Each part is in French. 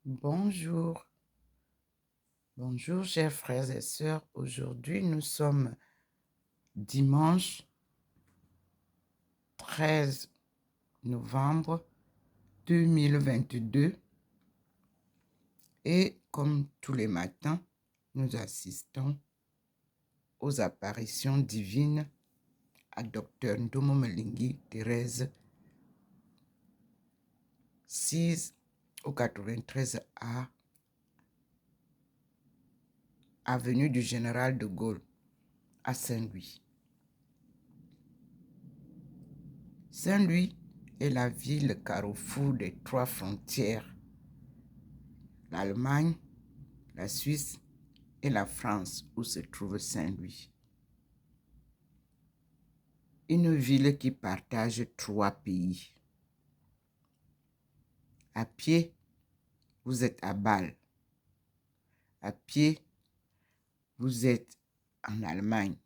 Bonjour, bonjour chers frères et sœurs. Aujourd'hui, nous sommes dimanche 13 novembre 2022 et comme tous les matins, nous assistons aux apparitions divines à Dr Ndomo Malingi Thérèse 6 au 93A avenue du Général de Gaulle à Saint-Louis. Saint-Louis est la ville carrefour des trois frontières, l'Allemagne, la Suisse et la France, où se trouve Saint-Louis. Une ville qui partage trois pays. À pied, vous êtes à Bâle. À pied, vous êtes en Allemagne.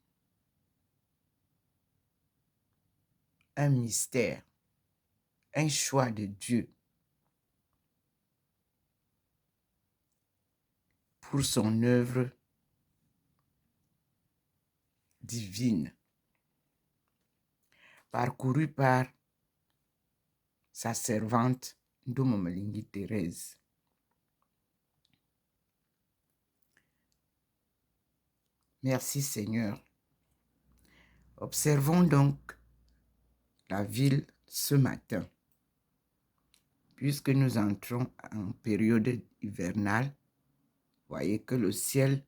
Un mystère, un choix de Dieu pour son œuvre divine, parcourue par sa servante Ndomo Malingi Thérèse. Merci Seigneur. Observons donc la ville ce matin. Puisque nous entrons en période hivernale, voyez que le ciel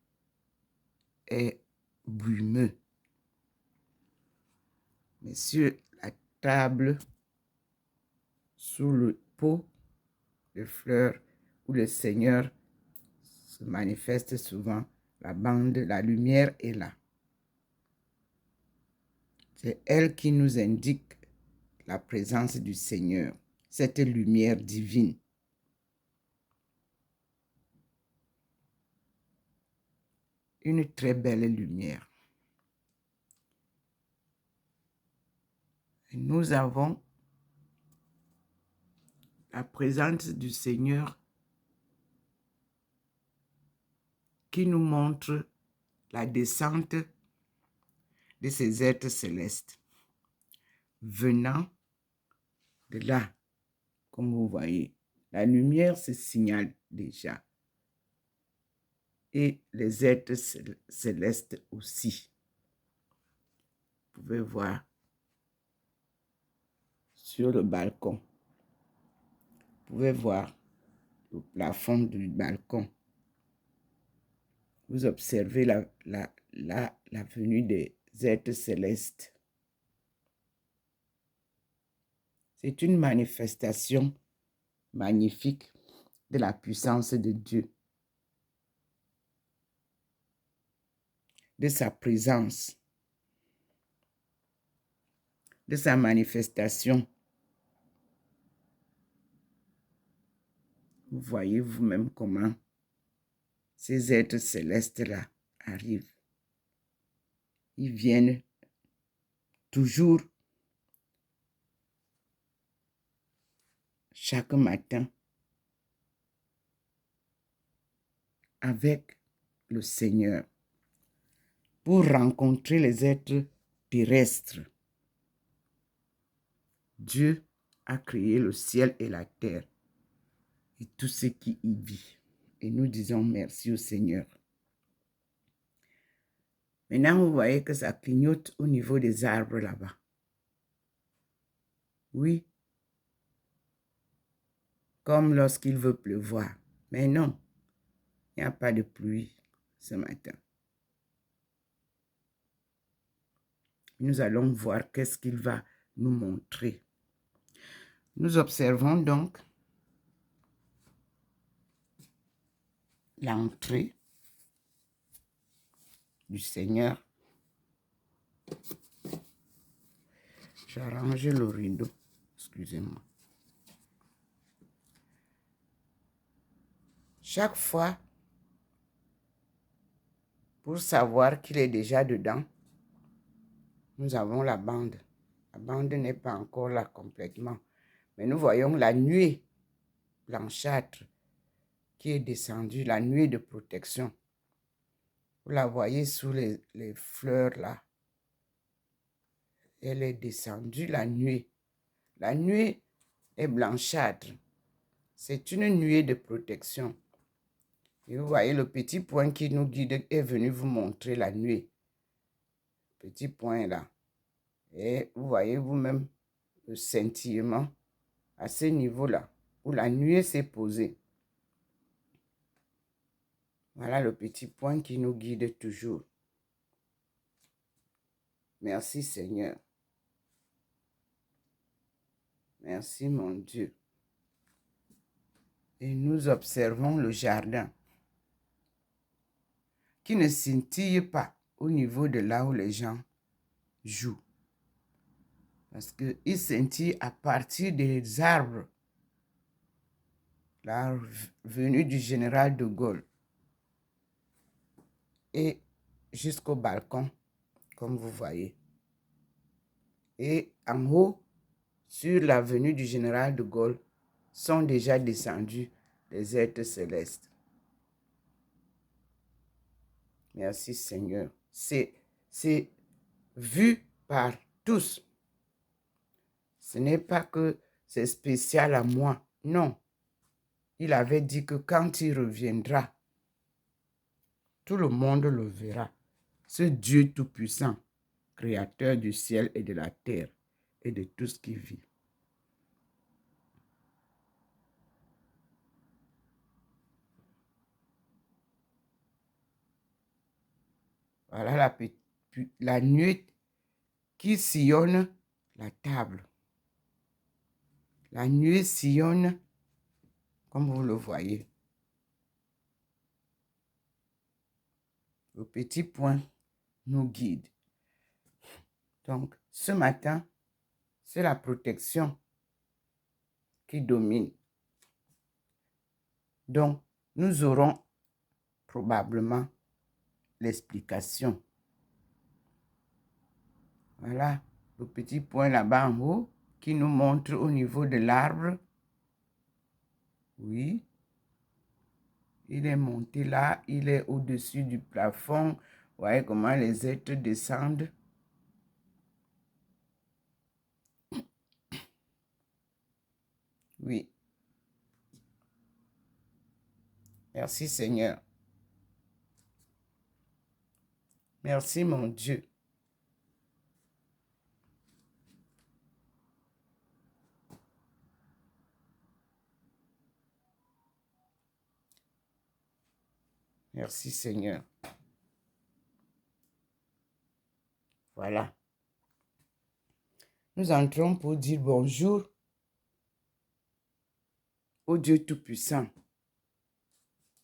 est brumeux. Mais sur la table, sous le pot de fleurs où le Seigneur se manifeste souvent, la lumière est là. C'est elle qui nous indique la présence du Seigneur, cette lumière divine. Une très belle lumière. Et nous avons la présence du Seigneur qui nous montre la descente de ces êtres célestes venant de là, comme vous voyez. La lumière se signale déjà. Et les êtres célestes aussi. Vous pouvez voir sur le balcon. Vous pouvez voir le plafond du balcon. Vous observez la venue des êtres célestes. C'est une manifestation magnifique de la puissance de Dieu, de sa présence, de sa manifestation. Vous voyez vous-même comment ces êtres célestes-là arrivent. Ils viennent toujours chaque matin avec le Seigneur pour rencontrer les êtres terrestres. Dieu a créé le ciel et la terre et tout ce qui y vit. Et nous disons merci au Seigneur. Maintenant, vous voyez que ça clignote au niveau des arbres là-bas. Oui, comme lorsqu'il veut pleuvoir. Mais non, il n'y a pas de pluie ce matin. Nous allons voir qu'est-ce qu'il va nous montrer. Nous observons donc l'entrée du Seigneur. J'ai arrangé le rideau, excusez-moi. Chaque fois, pour savoir qu'il est déjà dedans, nous avons la bande. La bande n'est pas encore là complètement. Mais nous voyons la nuée blanchâtre qui est descendue, la nuée de protection. Vous la voyez sous les fleurs là. Elle est descendue, la nuée. La nuée est blanchâtre. C'est une nuée de protection. Et vous voyez le petit point qui nous guide est venu vous montrer la nuée. Petit point là. Et vous voyez vous-même le scintillement à ce niveau-là, où la nuée s'est posée. Voilà le petit point qui nous guide toujours. Merci Seigneur. Merci mon Dieu. Et nous observons le jardin qui ne scintille pas au niveau de là où les gens jouent. Parce qu'il scintille à partir des arbres. La venue du général de Gaulle. Et jusqu'au balcon, comme vous voyez. Et en haut, sur l'avenue du général de Gaulle, sont déjà descendus les êtres célestes. Merci Seigneur. C'est vu par tous. Ce n'est pas que c'est spécial à moi. Non. Il avait dit que quand il reviendra, tout le monde le verra. Ce Dieu tout-puissant, créateur du ciel et de la terre et de tout ce qui vit. Voilà la nuée qui sillonne la table. La nuée sillonne, comme vous le voyez. Le petit point nous guide. Donc, ce matin, c'est la protection qui domine. Donc, nous aurons probablement l'explication. Voilà le petit point là-bas en haut qui nous montre au niveau de l'arbre. Oui. Il est monté là, il est au-dessus du plafond. Vous voyez comment les êtres descendent. Oui. Merci Seigneur. Merci mon Dieu. Merci Seigneur. Voilà. Nous entrons pour dire bonjour au Dieu Tout-Puissant,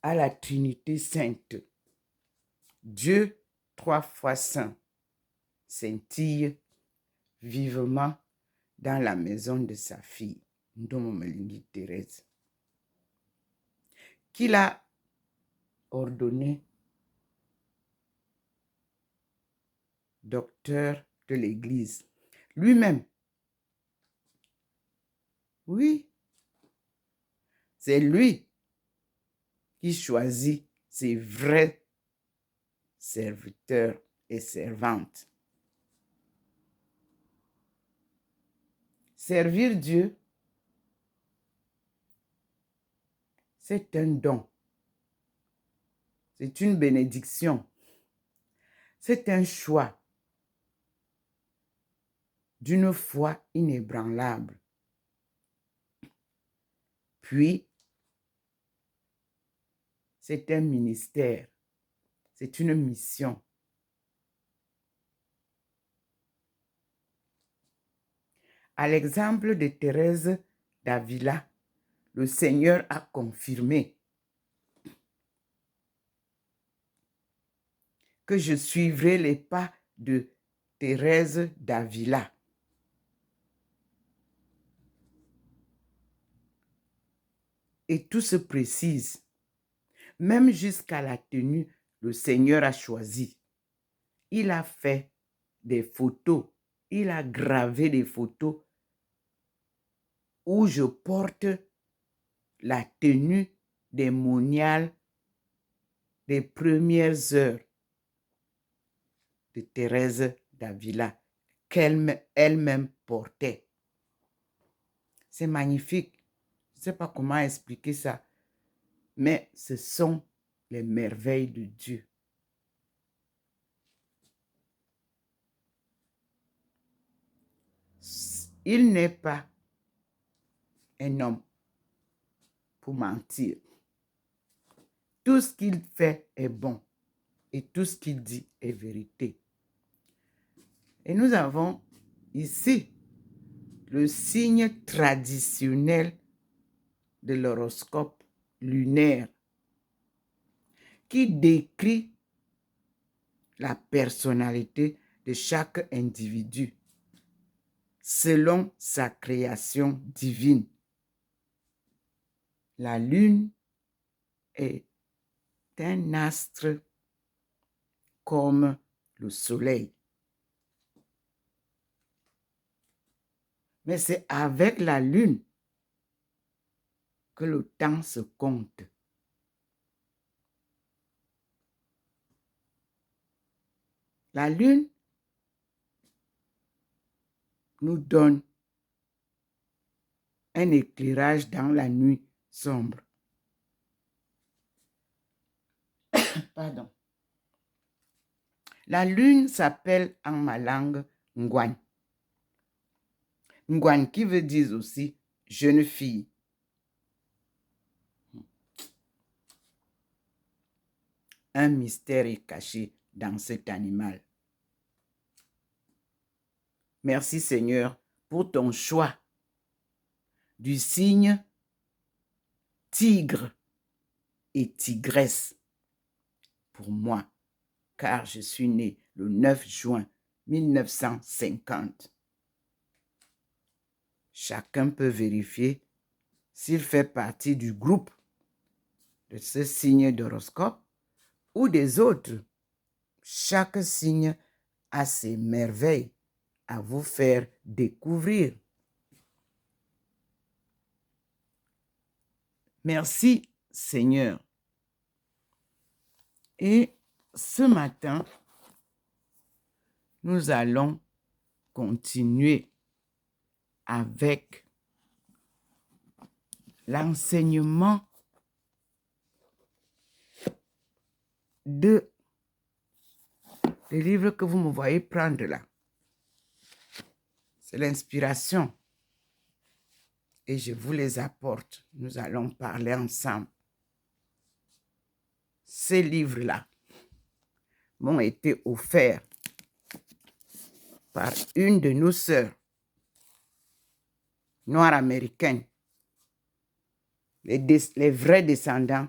à la Trinité Sainte. Dieu 3 fois saint scintille vivement dans la maison de sa fille, Ndomo Melingi Thérèse, qu'il a ordonné docteur de l'Église. Lui-même. Oui. C'est lui qui choisit ses vrais serviteurs et servantes. Servir Dieu, c'est un don. C'est une bénédiction. C'est un choix d'une foi inébranlable. Puis, c'est un ministère. C'est une mission. À l'exemple de Thérèse d'Avila, le Seigneur a confirmé que je suivrai les pas de Thérèse d'Avila. Et tout se précise. Même jusqu'à la tenue, le Seigneur a choisi. Il a fait des photos. Il a gravé des photos où je porte la tenue des moniales des premières heures de Thérèse d'Avila qu'elle-même portait. C'est magnifique. Je ne sais pas comment expliquer ça, mais ce sont les merveilles de Dieu. Il n'est pas un homme pour mentir. Tout ce qu'il fait est bon et tout ce qu'il dit est vérité. Et nous avons ici le signe traditionnel de l'horoscope lunaire qui décrit la personnalité de chaque individu selon sa création divine. La lune est un astre comme le soleil. Mais c'est avec la lune que le temps se compte. La lune nous donne un éclairage dans la nuit sombre. Pardon. La lune s'appelle en ma langue Ngwan. Ngwan qui veut dire aussi jeune fille. Un mystère est caché dans cet animal. Merci Seigneur pour ton choix du signe tigre et tigresse pour moi, car je suis né le 9 juin 1950. Chacun peut vérifier s'il fait partie du groupe de ce signe d'horoscope ou des autres. Chaque signe a ses merveilles à vous faire découvrir. Merci Seigneur. Et ce matin, nous allons continuer avec l'enseignement des livres que vous me voyez prendre là. C'est l'inspiration. Et je vous les apporte. Nous allons parler ensemble. Ces livres-là m'ont été offerts par une de nos sœurs noires américaines, les vrais descendants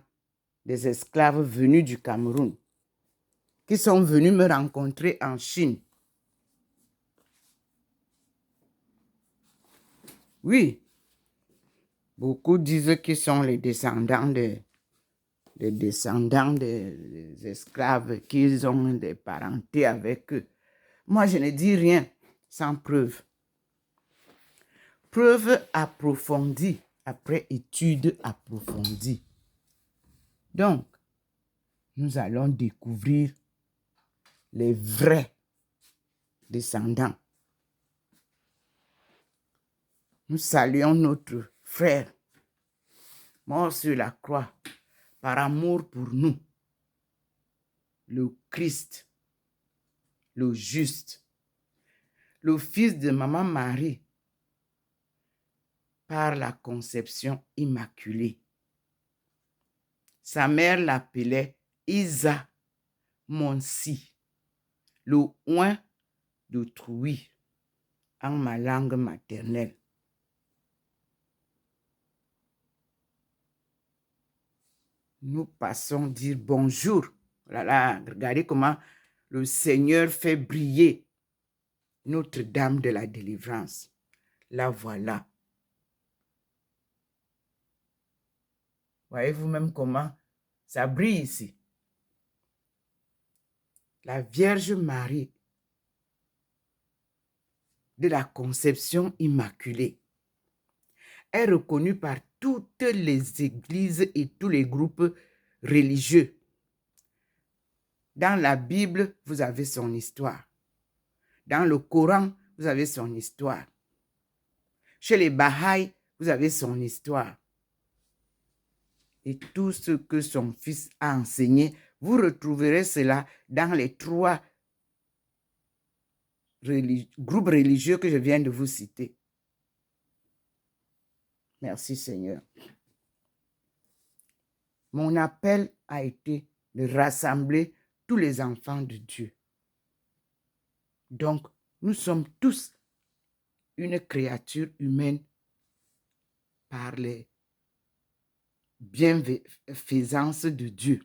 des esclaves venus du Cameroun, qui sont venus me rencontrer en Chine. Oui, beaucoup disent qu'ils sont les descendants des esclaves, qu'ils ont des parentés avec eux. Moi, je ne dis rien sans preuve. Preuve approfondie après étude approfondie. Donc, nous allons découvrir les vrais descendants. Nous saluons notre frère mort sur la croix par amour pour nous, le Christ, le juste, le fils de Maman Marie par la conception immaculée. Sa mère l'appelait Isa Monsi, le oin d'autrui en ma langue maternelle. Nous passons dire bonjour. Voilà, regardez comment le Seigneur fait briller Notre-Dame de la délivrance. La voilà. Voyez-vous même comment ça brille ici. La Vierge Marie de la conception immaculée est reconnue par toutes les églises et tous les groupes religieux. Dans la Bible, vous avez son histoire. Dans le Coran, vous avez son histoire. Chez les Bahaïs, vous avez son histoire. Et tout ce que son fils a enseigné, vous retrouverez cela dans les 3 groupes religieux que je viens de vous citer. Merci Seigneur. Mon appel a été de rassembler tous les enfants de Dieu. Donc, nous sommes tous une créature humaine par les bienfaisances de Dieu.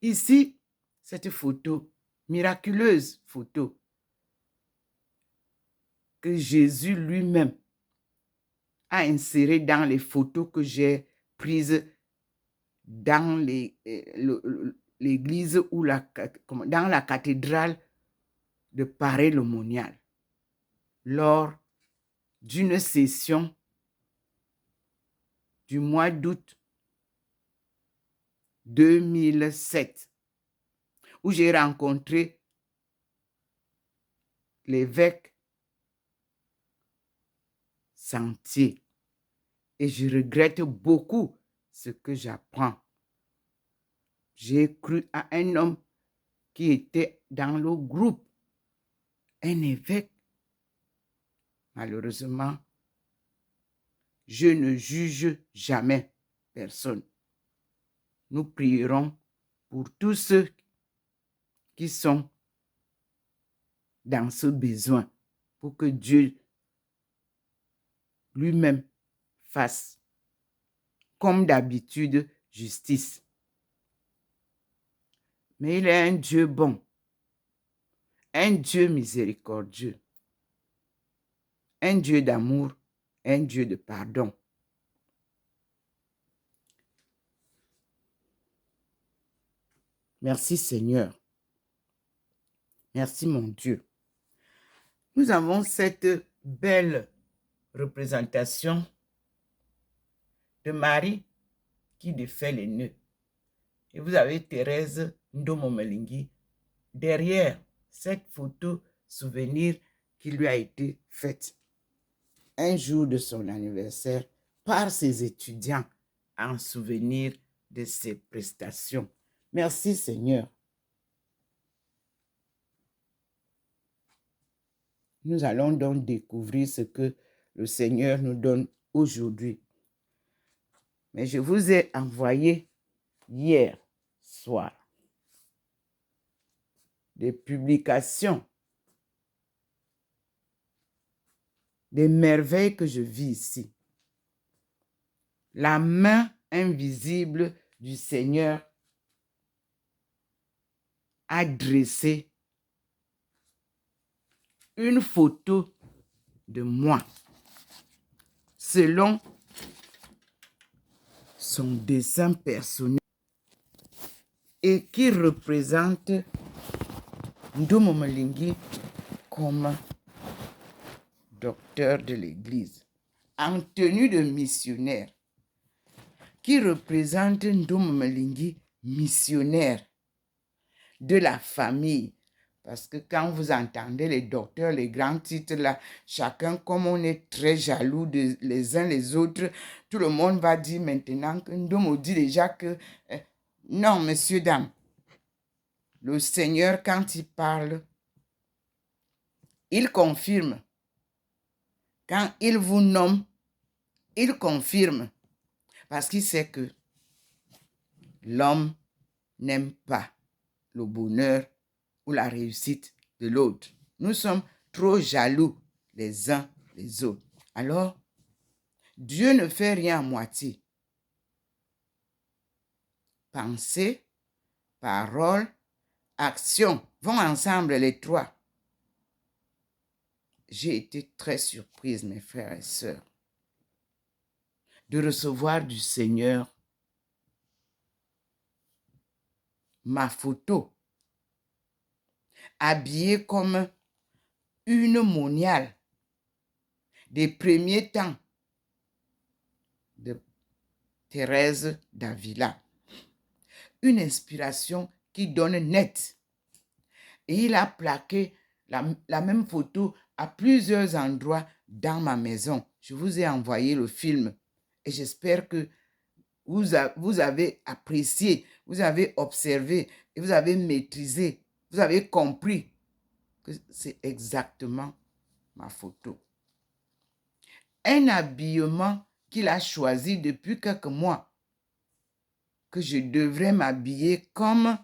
Ici, cette photo, miraculeuse photo, que Jésus lui-même a insérée dans les photos que j'ai prises dans l'église ou dans la cathédrale de Paray-le-Monial lors d'une session du mois d'août 2007 où j'ai rencontré l'évêque Sentier et je regrette beaucoup ce que j'apprends. J'ai cru à un homme qui était dans le groupe, un évêque. Malheureusement, je ne juge jamais personne. Nous prierons pour tous ceux qui sont dans ce besoin, pour que Dieu lui-même fasse, comme d'habitude, justice. Mais il est un Dieu bon, un Dieu miséricordieux, un Dieu d'amour, un Dieu de pardon. Merci Seigneur. Merci mon Dieu. Nous avons cette belle représentation de Marie qui défait les nœuds. Et vous avez Thérèse Ndomomelingi derrière cette photo souvenir qui lui a été faite un jour de son anniversaire par ses étudiants en souvenir de ses prestations. Merci Seigneur. Nous allons donc découvrir ce que le Seigneur nous donne aujourd'hui. Mais je vous ai envoyé hier soir des publications des merveilles que je vis ici. La main invisible du Seigneur a dressé une photo de moi selon son dessin personnel et qui représente Ndomomelingi comme docteur de l'Église en tenue de missionnaire, qui représente Ndomomelingi missionnaire de la famille. Parce que quand vous entendez les docteurs, les grands titres là, chacun, comme on est très jaloux les uns les autres, tout le monde va dire maintenant que Ndomo dit déjà que non, messieurs, dames, le Seigneur, quand il parle, il confirme. Quand il vous nomme, il confirme. Parce qu'il sait que l'homme n'aime pas le bonheur ou la réussite de l'autre. Nous sommes trop jaloux les uns les autres. Alors, Dieu ne fait rien à moitié. Pensée, parole, action vont ensemble les 3. J'ai été très surprise, mes frères et sœurs, de recevoir du Seigneur ma photo, habillée comme une moniale des premiers temps de Thérèse d'Avila. Une inspiration qui donne net. Et il a plaqué la même photo à plusieurs endroits dans ma maison. Je vous ai envoyé le film et j'espère que vous avez apprécié, vous avez observé et vous avez maîtrisé, vous avez compris que c'est exactement ma photo. Un habillement qu'il a choisi depuis quelques mois, que je devrais m'habiller comme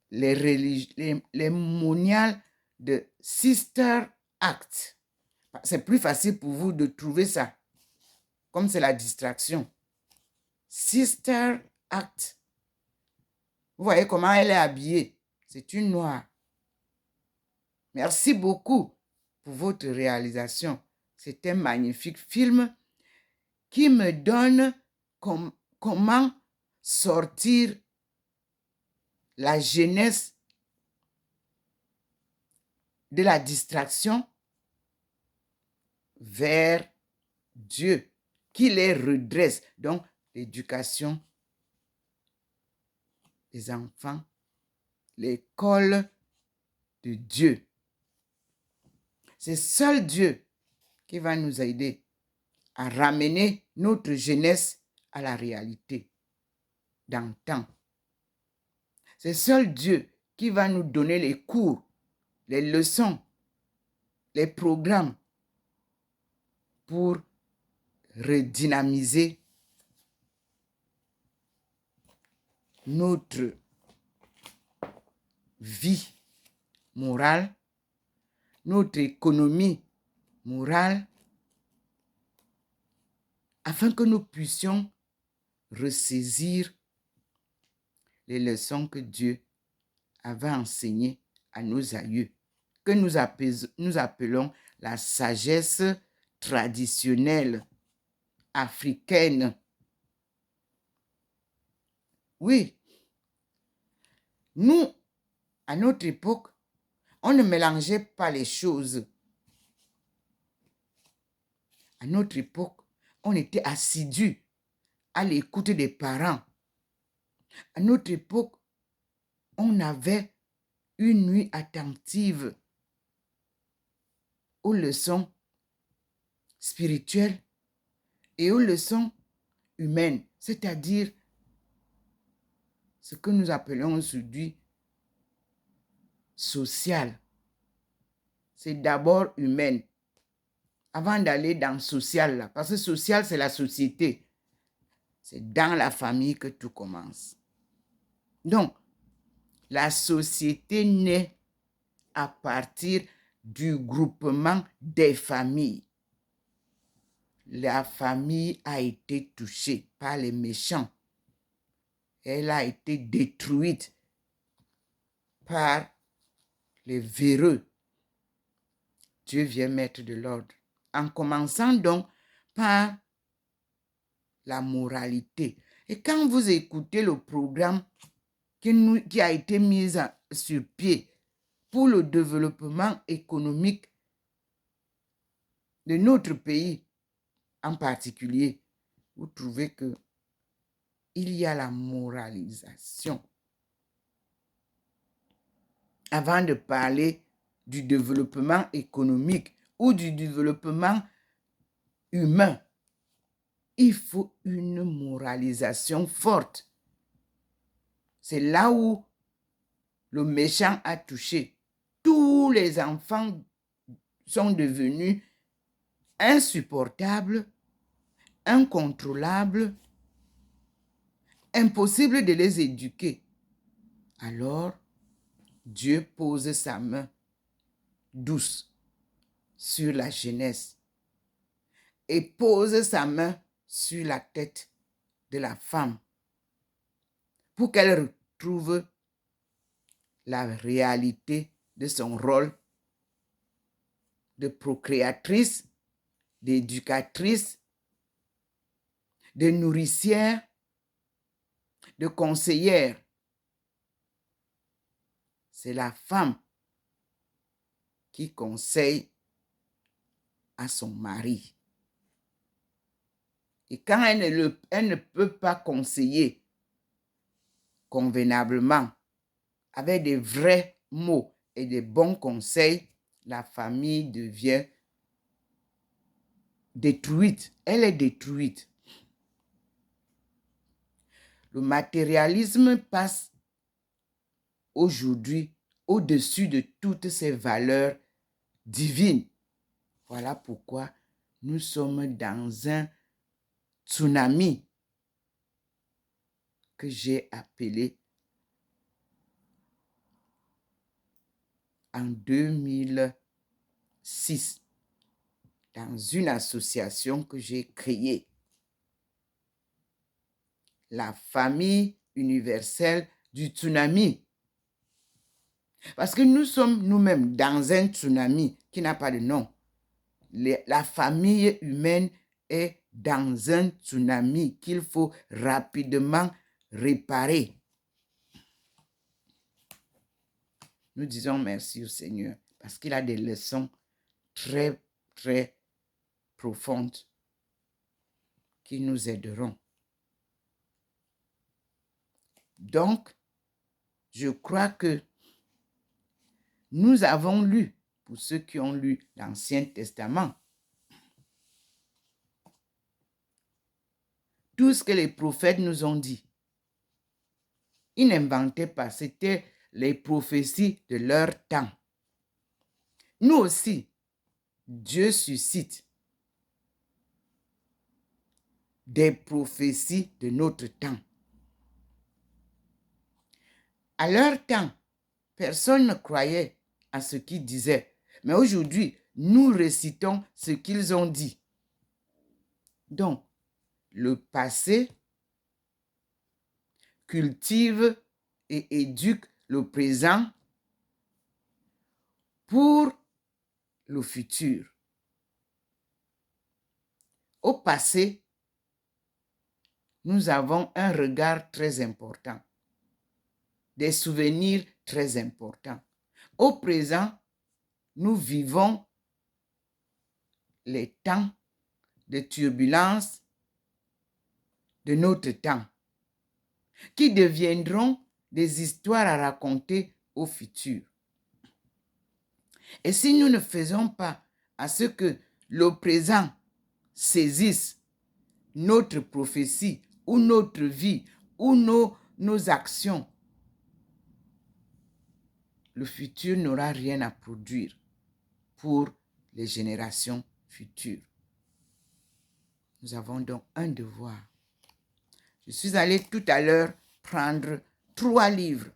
les moniales de Sister Act. C'est plus facile pour vous de trouver ça, comme c'est la distraction. Sister Act. Vous voyez comment elle est habillée. C'est une noire. Merci beaucoup pour votre réalisation. C'est un magnifique film qui me donne comment sortir la jeunesse de la distraction vers Dieu, qui les redresse. Donc, l'éducation des enfants, l'école de Dieu. C'est seul Dieu qui va nous aider à ramener notre jeunesse à la réalité d'antan. C'est seul Dieu qui va nous donner les cours, les leçons, les programmes pour redynamiser notre vie morale, notre économie morale, afin que nous puissions ressaisir les leçons que Dieu avait enseignées à nos aïeux, que nous appelons la sagesse traditionnelle africaine. Oui, nous, à notre époque, on ne mélangeait pas les choses. À notre époque, on était assidus à l'écoute des parents. À notre époque, on avait une nuit attentive aux leçons spirituelles et aux leçons humaines, c'est-à-dire ce que nous appelons aujourd'hui social. C'est d'abord humaine, avant d'aller dans social, là, parce que social, c'est la société. C'est dans la famille que tout commence. Donc, la société naît à partir du groupement des familles. La famille a été touchée par les méchants. Elle a été détruite par les véreux. Dieu vient mettre de l'ordre. En commençant donc par la moralité. Et quand vous écoutez le programme qui a été mis sur pied pour le développement économique de notre pays en particulier, vous trouvez que il y a la moralisation. Avant de parler du développement économique ou du développement humain, il faut une moralisation forte. C'est là où le méchant a touché. Tous les enfants sont devenus insupportables, incontrôlables, impossible de les éduquer. Alors, Dieu pose sa main douce sur la jeunesse et pose sa main sur la tête de la femme pour qu'elle retrouve la réalité de son rôle de procréatrice, d'éducatrice, de nourricière, de conseillère. C'est la femme qui conseille à son mari. Et quand elle ne peut pas conseiller convenablement, avec des vrais mots et des bons conseils, la famille devient détruite. Elle est détruite. Le matérialisme passe aujourd'hui au-dessus de toutes ces valeurs divines. Voilà pourquoi nous sommes dans un tsunami que j'ai appelé en 2006 dans une association que j'ai créée. La famille universelle du tsunami. Parce que nous sommes nous-mêmes dans un tsunami qui n'a pas de nom. La famille humaine est dans un tsunami qu'il faut rapidement réparer. Nous disons merci au Seigneur parce qu'il a des leçons très, très profondes qui nous aideront. Donc, je crois que nous avons lu, pour ceux qui ont lu l'Ancien Testament, tout ce que les prophètes nous ont dit. Ils n'inventaient pas, c'était les prophéties de leur temps. Nous aussi, Dieu suscite des prophéties de notre temps. À leur temps, personne ne croyait à ce qu'ils disaient. Mais aujourd'hui, nous récitons ce qu'ils ont dit. Donc, le passé cultive et éduque le présent pour le futur. Au passé, nous avons un regard très important, des souvenirs très importants. Au présent, nous vivons les temps de turbulence de notre temps, qui deviendront des histoires à raconter au futur. Et si nous ne faisons pas à ce que le présent saisisse notre prophétie ou notre vie ou nos actions, le futur n'aura rien à produire pour les générations futures. Nous avons donc un devoir. Je suis allée tout à l'heure prendre 3 livres